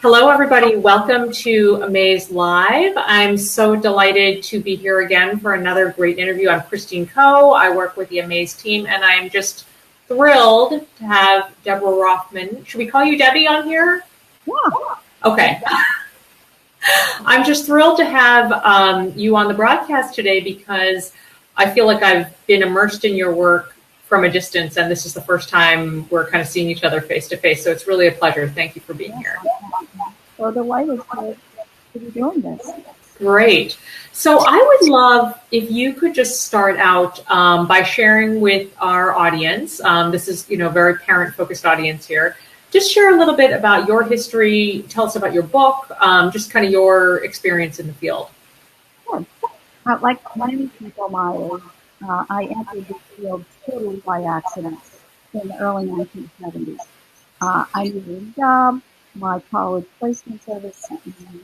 Hello, everybody. Welcome to AMAZE Live. I'm so delighted to be here again for another great interview. I'm Christine Koh. I work with the AMAZE team, and I'm just thrilled to have Deborah Roffman. Should we call you Debbie on here? Yeah. Okay. I'm just thrilled to have you on the broadcast today because I feel like I've been immersed in your work from a distance, and this is the first time we're kind of seeing each other face to face. So it's really a pleasure. Thank you for being here. So delighted to be doing this. Great. So I would love if you could just start out by sharing with our audience. This is, a very parent-focused audience here. Just share a little bit about your history. Tell us about your book, just kind of your experience in the field. Sure. Like many people my age, I entered the field totally by accident in the early 1970s. I needed a job. My college placement service sent me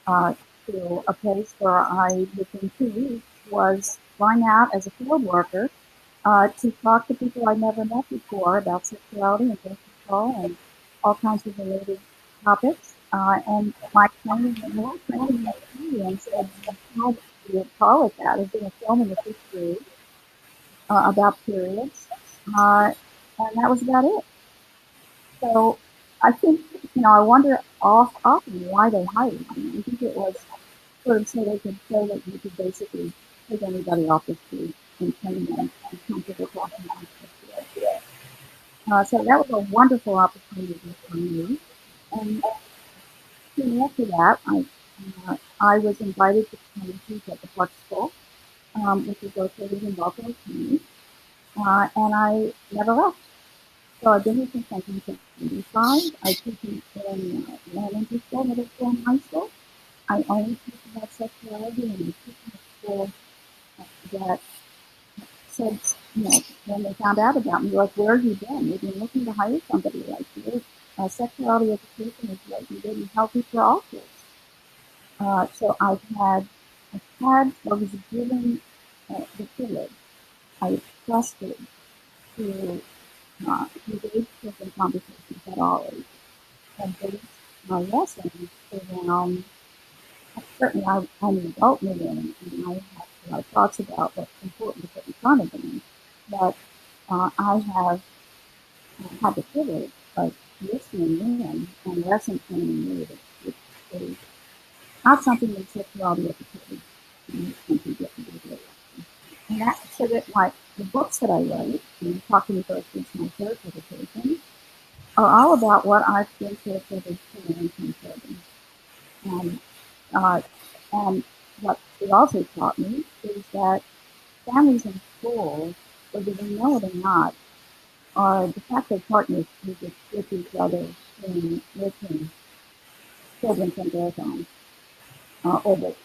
to a place where I, within 2 weeks, was flying out as a field worker to talk to people I'd never met before about sexuality and birth control and all kinds of related topics. And my training experience had had to call it that, as being a film in the fifth grade about periods, and that was about it. So I think, I wonder often why they hired me. I think it was sort of so they could show that you could basically take anybody off the street and train them and comfortable talking about it. So that was a wonderful opportunity for me. And soon after that, I was invited to come and teach at the Park School, which is located in Buffalo County, and I never left. So I've been here since 1975. I teach in elementary school, middle school, and high school. I only teach about sexuality, and I teach in a school that said, when they found out about me, like, where have you been? We've been looking to hire somebody like you. Sexuality education is what you did and healthy for all kids. So I was given the privilege. I trusted to engage in conversations at all ages and based my lessons around, certainly I'm an adult living and I have a lot of thoughts about what's important to put in front of me, but I have had the privilege of listening in and lesson planning with it, which is not something that sexuality education can get to do. And that's so that the books that I write, and talking about since my third publication, are all about what I've been through for the children and children. And what it also taught me is that families and schools, whether they know it or not, are de facto partners with each other in nurturing children from birth on, or that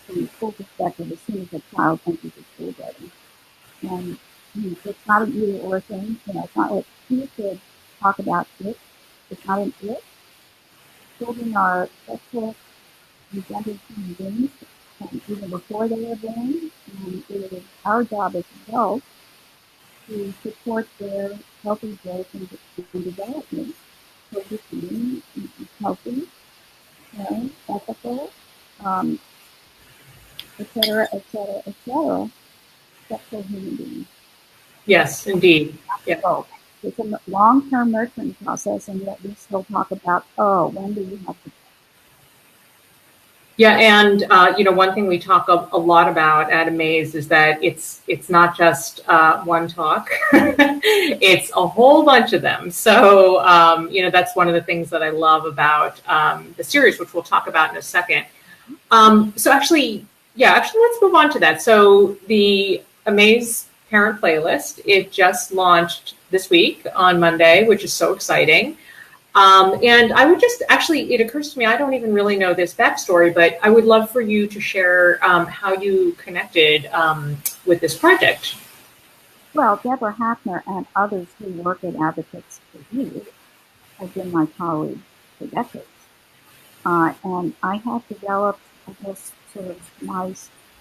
from the school perspective, as soon as a child enters the school building. And it's not an either or thing. It's not like you could talk about it. It's not an it. Children are sexual and gendered human beings, even before they are born. And it is our job as adults to support their healthy growth and development. So just being healthy, ethical, et cetera, sexual human beings. Yes, indeed. Yeah. So it's a long-term nurturing process, and yet we still talk about, when do you have to? Yeah, and one thing we talk a lot about at AMAZE is that it's not just one talk; it's a whole bunch of them. So that's one of the things that I love about the series, which we'll talk about in a second. So actually, let's move on to that. So the AMAZE Parent Playlist, it just launched this week on Monday, which is so exciting. And I would it occurs to me, I don't even really know this backstory, but I would love for you to share how you connected with this project. Well, Deborah Hafner and others who work at Advocates for Youth have been my colleagues for decades. And I have developed, I guess, sort of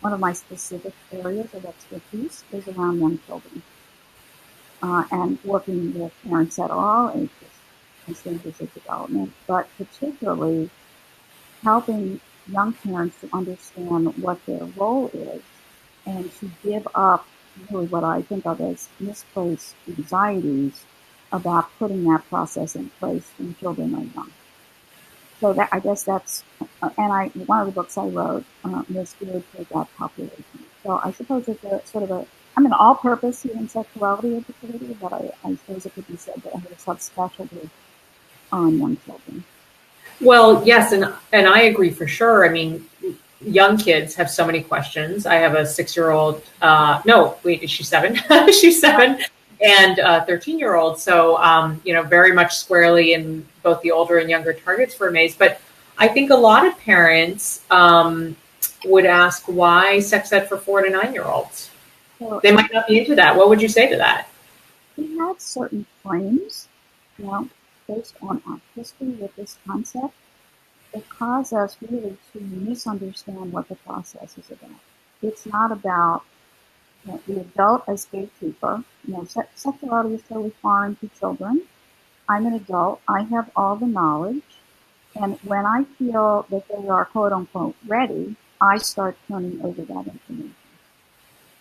one of my specific areas of expertise is around young children and working with parents at all ages. stages of development, but particularly helping young parents to understand what their role is and to give up really what I think of as misplaced anxieties about putting that process in place when children are young. So that, I guess that's, one of the books I wrote was geared toward that population. So I suppose it's a sort of I'm an all-purpose human sexuality educator, but I suppose it could be said that I have a subspecialty on young children. Well, yes, and I agree for sure. I mean, young kids have so many questions. I have a 6-year-old. No, wait, is she 7? She's 7, and a 13-year-old. So, very much squarely in both the older and younger targets for AMAZE. But I think a lot of parents would ask, why sex ed for 4 to 9-year-olds? So, they might not be into that. What would you say to that? We have certain frames, based on our history with this concept, that cause us really to misunderstand what the process is about. It's not about the adult as gatekeeper. Sexuality is totally foreign to children. I'm an adult. I have all the knowledge. And when I feel that they are, quote unquote, ready, I start turning over that information.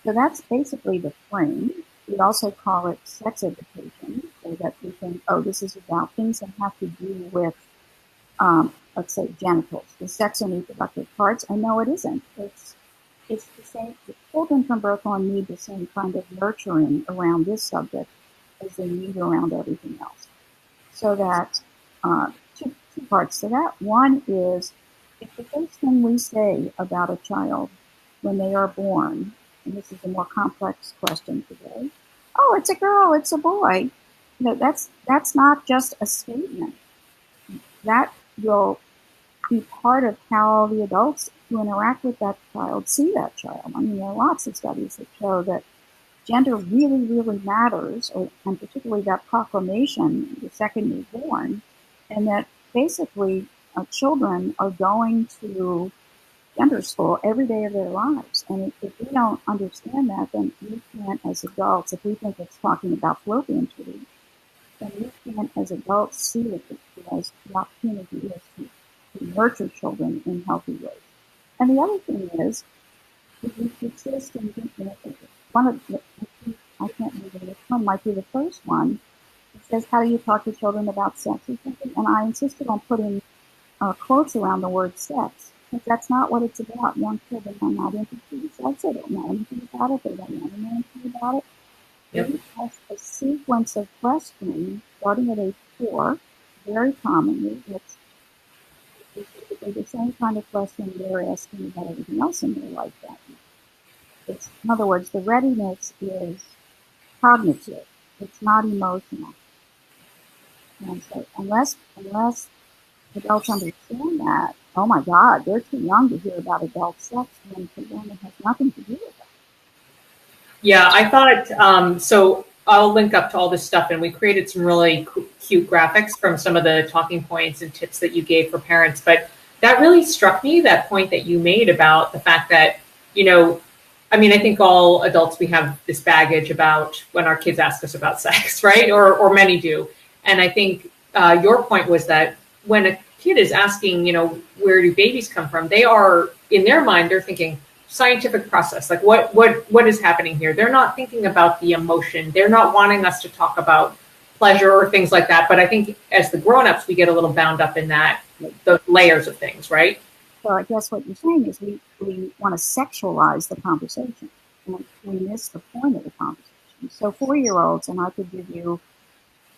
So that's basically the frame. We also call it sex education, so that we think, this is about things that have to do with, let's say, genitals, the sex and reproductive parts. And no, it isn't. It's the same. The children from birth on need the same kind of nurturing around this subject as they need around everything else. So that two parts to that. One is, if the first thing we say about a child when they are born, and this is a more complex question today, it's a girl, it's a boy, that's not just a statement. That will be part of how the adults who interact with that child see that child. I mean, there are lots of studies that show that gender really, really matters, and particularly that proclamation the second you're born, and that basically children are going to gender school every day of their lives. And if we don't understand that, then we can't, as adults, if we think it's talking about fallopian tubes, then we can't, as adults, see it as the opportunity is to nurture children in healthy ways. And the other thing is, if we persist in thinking, one of the, I can't remember which one, might be the first one. It says, how do you talk to children about sex or something? And I insisted on putting quotes around the word sex, because that's not what it's about. Young children are not interested in sex. They don't know anything about it. They don't want to know anything about it. Yep. They have a sequence of questioning starting at age 4, very commonly. It's the same kind of question they're asking about everything else in their life. In other words, the readiness is cognitive. It's not emotional. And so unless adults understand that, oh my God, they're too young to hear about adult sex, and for them it has nothing to do with that. Yeah, I thought, so I'll link up to all this stuff, and we created some really cute graphics from some of the talking points and tips that you gave for parents. But that really struck me, that point that you made about the fact that, I think all adults, we have this baggage about when our kids ask us about sex, right? Or many do. And I think your point was that when a kid is asking, where do babies come from? They are, in their mind, they're thinking scientific process. Like what is happening here? They're not thinking about the emotion. They're not wanting us to talk about pleasure or things like that. But I think as the grown-ups, we get a little bound up in that, the layers of things, right? So I guess what you're saying is we want to sexualize the conversation. And we miss the point of the conversation. So 4-year-olds, and I could give you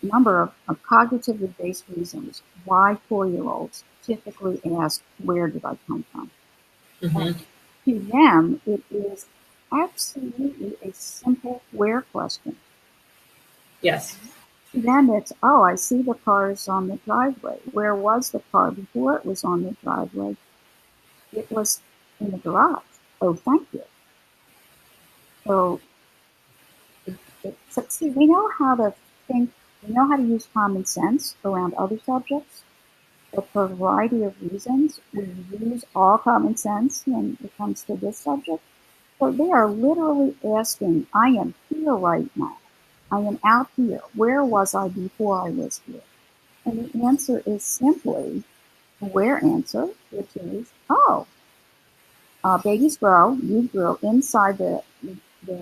a number of cognitively based reasons why 4-year-olds typically ask, where did I come from? Mm-hmm. To them, it is absolutely a simple where question. Yes. To them, it's, I see the cars on the driveway. Where was the car before it was on the driveway? It was in the garage. Oh, thank you. So, see, we know how to think, we know how to use common sense around other subjects, but for a variety of reasons, we use all common sense when it comes to this subject. So they are literally asking, I am here right now. I am out here. Where was I before I was here? And the answer is simply a where answer, which is, oh, babies grow, you grow inside their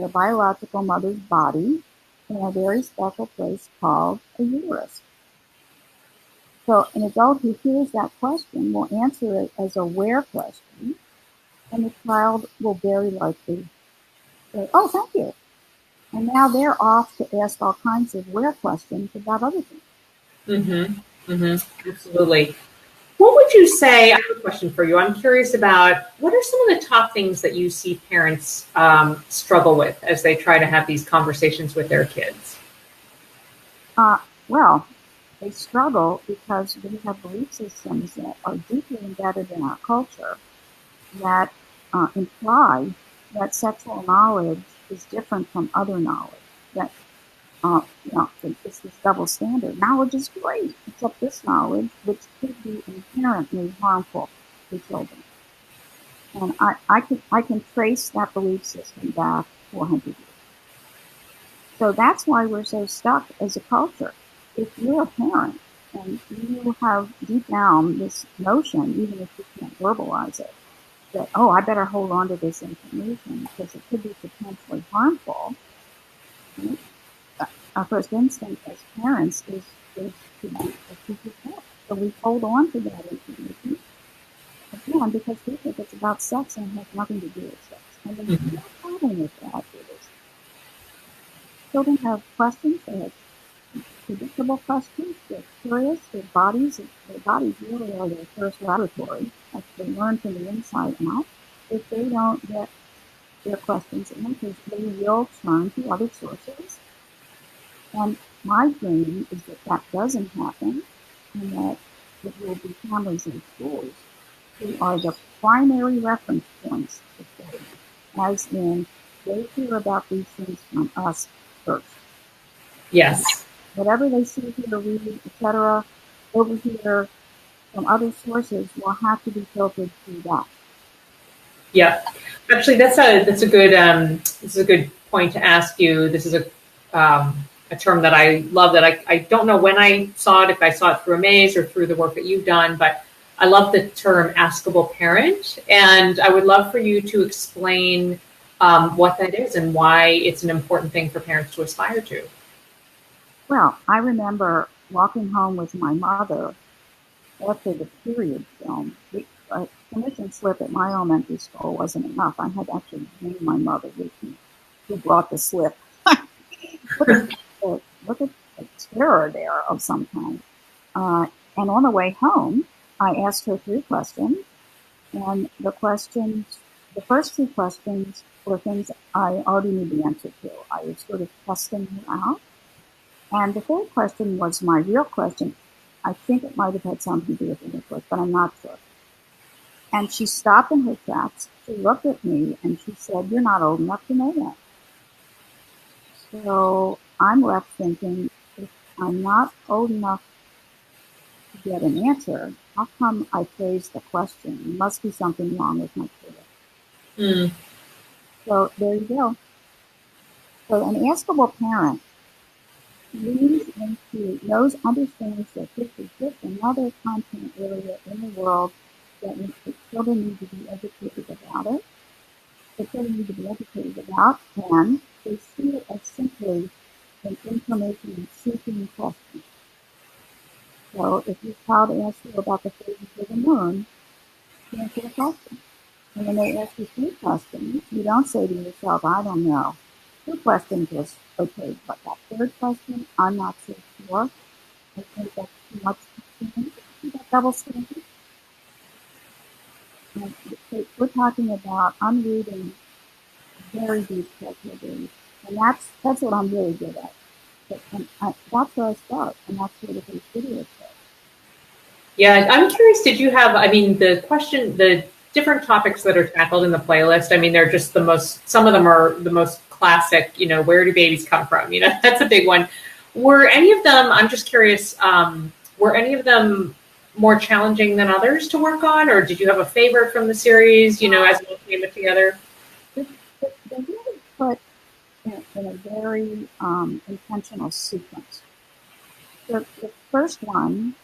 biological mother's body in a very special place called a uterus. So an adult who hears that question will answer it as a where question, and the child will very likely say, oh, thank you. And now they're off to ask all kinds of where questions about other things. Mm-hmm. Mm-hmm. Absolutely. What would you say? I have a question for you. I'm curious about what are some of the top things that you see parents struggle with as they try to have these conversations with their kids? Well, they struggle because we have belief systems that are deeply embedded in our culture that imply that sexual knowledge is different from other knowledge. That it's this double standard. Knowledge is great, except this knowledge, which could be inherently harmful to children. And I can trace that belief system back 400 years. So that's why we're so stuck as a culture. If you're a parent and you have deep down this notion, even if you can't verbalize it, that, oh, I better hold on to this information because it could be potentially harmful. Right? Our first instinct as parents is to keep it up. So we hold on to that information, again, because we think it's about sex and has nothing to do with sex. And the real problem with that is children have questions, they have predictable questions, they're curious, their bodies really are their first laboratory. Like they learn from the inside out. If they don't get their questions answered, they will turn to other sources. And my dream is that that doesn't happen, and that it will be families and schools who are the primary reference points for children, as in they hear about these things from us first. Yes. Whatever they see, hear, read, etc., over here from other sources will have to be filtered through that. Yeah, actually, that's a good point to ask you. This is a term that I love. That I don't know when I saw it, if I saw it through AMAZE or through the work that you've done, but I love the term askable parent, and I would love for you to explain what that is and why it's an important thing for parents to aspire to. Well, I remember walking home with my mother after the period film. A permission slip at my elementary school wasn't enough. I had actually named my mother with me, who brought the slip. Look at the terror there of some kind. And on the way home, I asked her 3 questions. And the first 2 questions were things I already knew the answer to. I was sort of testing her out. And the 3rd question was my real question. I think it might have had something to do with English, but I'm not sure. And she stopped in her tracks. She looked at me and she said, "You're not old enough to know that." So I'm left thinking, if I'm not old enough to get an answer, how come I phrased the question? There must be something wrong with my kid. So there you go. So an askable parent leans into, understands that this is just another content area in the world that children need to be educated about it. The children need to be educated about, and they see it as simply an information seeking question. So if your child asks you about the phases of the moon, answer the question. And when they ask you 3 questions, you don't say to yourself, I don't know. 2 questions is okay, but that 3rd question, I'm not so sure. I think that's too much that double standard. And we're talking about unreading very deep cultural beliefs. And that's what I'm really good at. That's where I start, and that's where the video starts. Yeah, I'm curious, did you have, the different topics that are tackled in the playlist, they're just some of them are the most classic, where do babies come from? That's a big one. Were any of them, I'm just curious, were any of them more challenging than others to work on, or did you have a favorite from the series, as you came it together? They really put in a very intentional sequence. the first one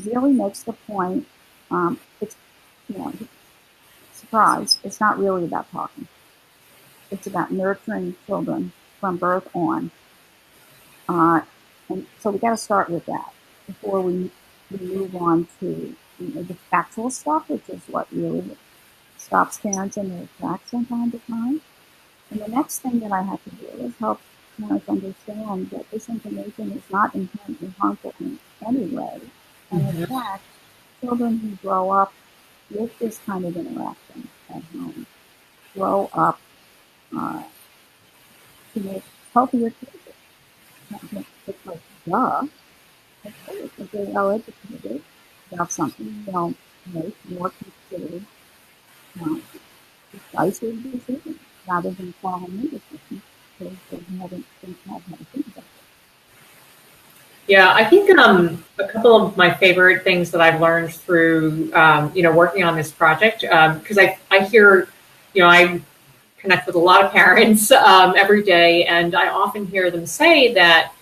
really makes the point. It's, you know, surprise, it's not really about talking. It's about nurturing children from birth on. And so we got to start with that before we move on to the factual stuff, which is what really stops parents in their tracks from time to time. And the next thing that I have to do is help parents understand that this information is not inherently harmful in any way. And in fact, children who grow up with this kind of interaction at home grow up to make healthier choices. It's like, duh. If they're well educated about something, they'll make more considered, decisive decisions rather than following indecision because they haven't been taught how to think about it. Yeah, I think a couple of my favorite things that I've learned through working on this project, because I hear, I connect with a lot of parents every day, and I often hear them say that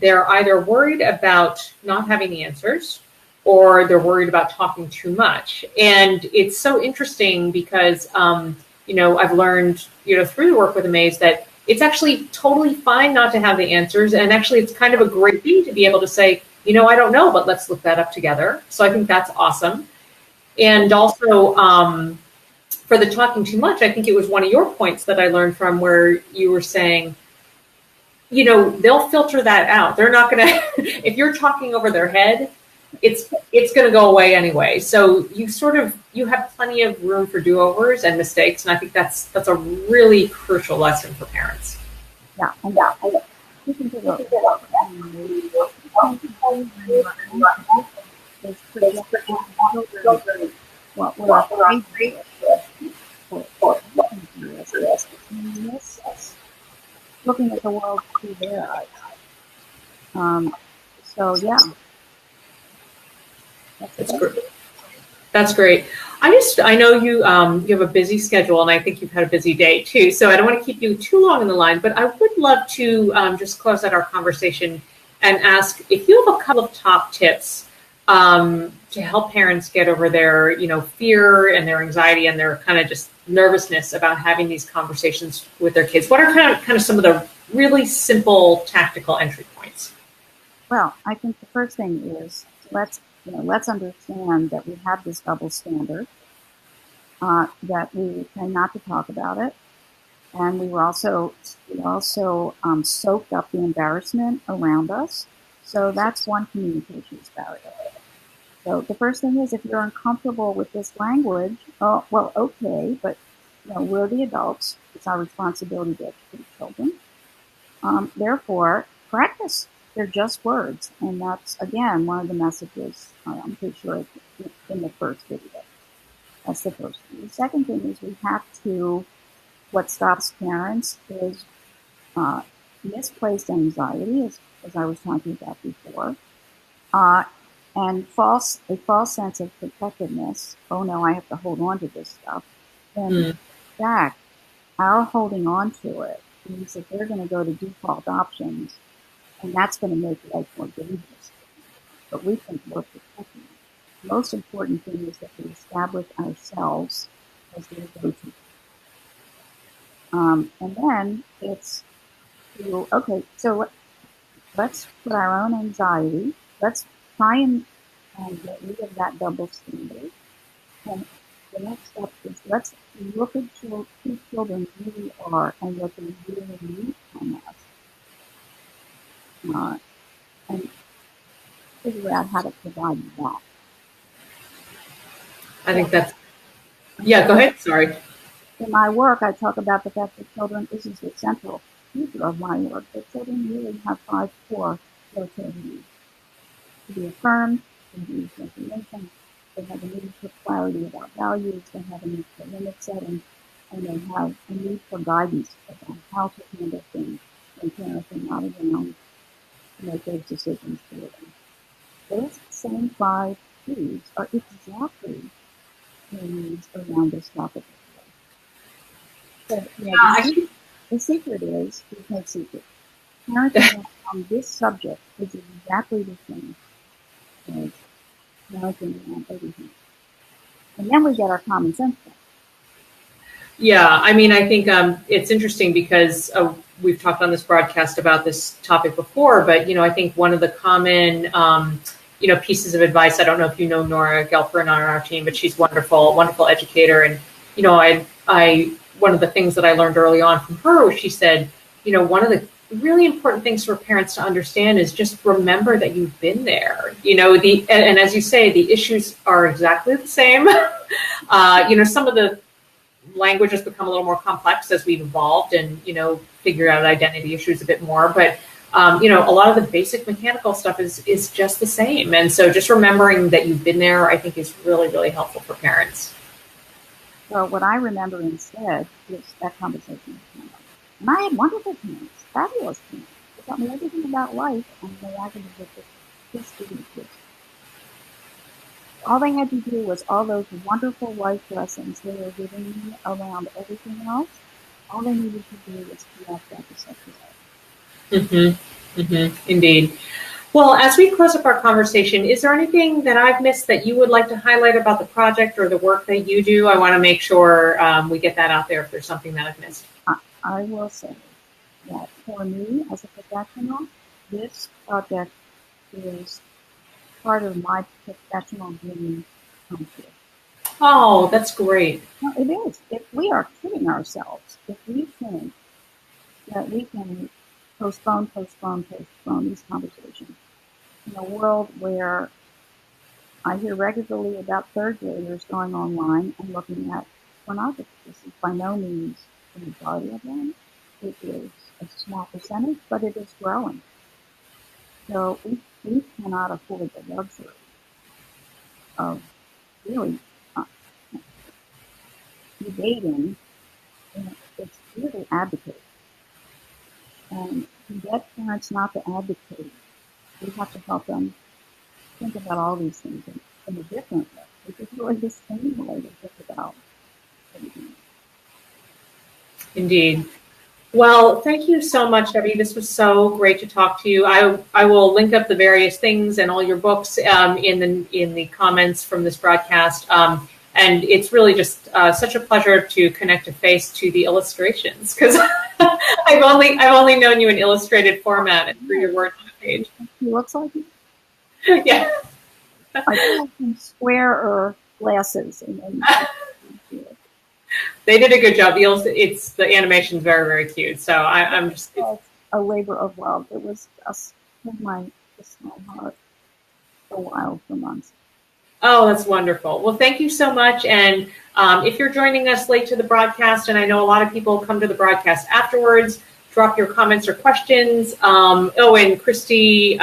they're either worried about not having the answers or they're worried about talking too much. And it's so interesting because, I've learned, through the work with AMAZE that it's actually totally fine not to have the answers. And actually, it's kind of a great thing to be able to say, I don't know, but let's look that up together. So I think that's awesome. And also, for the talking too much, I think it was one of your points that I learned from where you were saying, they'll filter that out. They're not going to, if you're talking over their head, it's going to go away anyway. So you have plenty of room for do-overs and mistakes. And I think that's a really crucial lesson for parents. Yeah. Looking at the world through their eyes. So yeah. That's great. I know you have a busy schedule, and I think you've had a busy day too. So I don't want to keep you too long in the line, but I would love to just close out our conversation and ask if you have a couple of top tips to help parents get over their, fear and their anxiety and their kind of just nervousness about having these conversations with their kids. What are kind of some of the really simple tactical entry points? Well, I think the first thing is let's understand that we have this double standard, that we tend not to talk about it, and we also soaked up the embarrassment around us. So that's one communications barrier. So the first thing is, if you're uncomfortable with this language, okay, but we're the adults. It's our responsibility to educate children. Therefore, practice. They're just words, and that's again one of the messages. I'm pretty sure in the first video. That's the first thing. The second thing is we have to. What stops parents is misplaced anxiety, as I was talking about before. And a false sense of protectiveness. Oh no, I have to hold on to this stuff. And in fact, our holding on to it means that they're going to go to default options, and that's going to make life more dangerous. But we think we're protecting it. The most important thing is that we establish ourselves as their go-to. And then it's so let's put our own anxiety. Let's try and get rid of that double standard. And the next step is let's look at who children really are and what they really need from us. And figure out how to provide that. I think that's, yeah, go ahead, sorry. In my work, I talk about the fact that children, this is the central feature of my work, that children really have 5 core social needs. To be affirmed, to be information, they have a need for clarity about values, they have a need for limit setting, and they have a need for guidance about how to handle things when parents are not around to make those decisions for them. Those same 5 P's are exactly their needs around this topic. So, the secret is, there's no secret. parenting on this subject is exactly the same as parenting on everything. And then we get our common sense back. Yeah, I mean, I think it's interesting because we've talked on this broadcast about this topic before, but, I think one of the common, pieces of advice, I don't know if you know Nora Gelfrin on our team, but she's wonderful, wonderful educator. And, I one of the things that I learned early on from her was she said, one of the really important things for parents to understand is just remember that you've been there, and as you say, the issues are exactly the same. Some of the language has become a little more complex as we've evolved and, figured out identity issues a bit more. But, a lot of the basic mechanical stuff is just the same. And so just remembering that you've been there, I think is really, really helpful for parents. So what I remember instead is that conversation with parents. And I had wonderful parents, fabulous parents. They taught me everything about life, and they acted as if this didn't exist. All they had to do was all those wonderful life lessons they were giving me around everything else. All they needed to do was connect that to sexuality. Indeed. Well, as we close up our conversation, is there anything that I've missed that you would like to highlight about the project or the work that you do? I want to make sure we get that out there if there's something that I've missed. I will say that for me as a professional, this project is part of my professional dream come true. Oh, that's great. No, it is. If we are kidding ourselves, if we think that we can postpone these conversations in a world where I hear regularly about third graders going online and looking at pornography. This is by no means the majority of them. It is a small percentage, but it is growing. So we cannot afford the luxury of really debating. It's really advocating. And to get parents not to advocate, we have to help them think about all these things in a different way, which is really the same way to think about everything. Indeed. Well, thank you so much, Debbie. This was so great to talk to you. I will link up the various things and all your books in the comments from this broadcast. And it's really just such a pleasure to connect a face to the illustrations because I've only known you in illustrated format and through your words on the page. He looks like you. Yeah. I have some square glasses. And they did a good job. The animation's very, very cute. So I'm just a labor of love. It was just in my heart for a while, for months. Oh, that's wonderful. Well, thank you so much. And if you're joining us late to the broadcast, and I know a lot of people come to the broadcast afterwards, drop your comments or questions. And Christy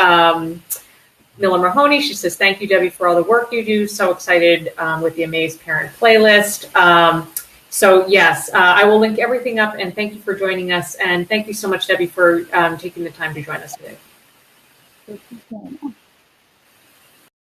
Miller-Mahoney, she says, thank you, Debbie, for all the work you do. So excited with the AMAZE Parent playlist. So yes, I will link everything up, and thank you for joining us. And thank you so much, Debbie, for taking the time to join us today. Thank you so much.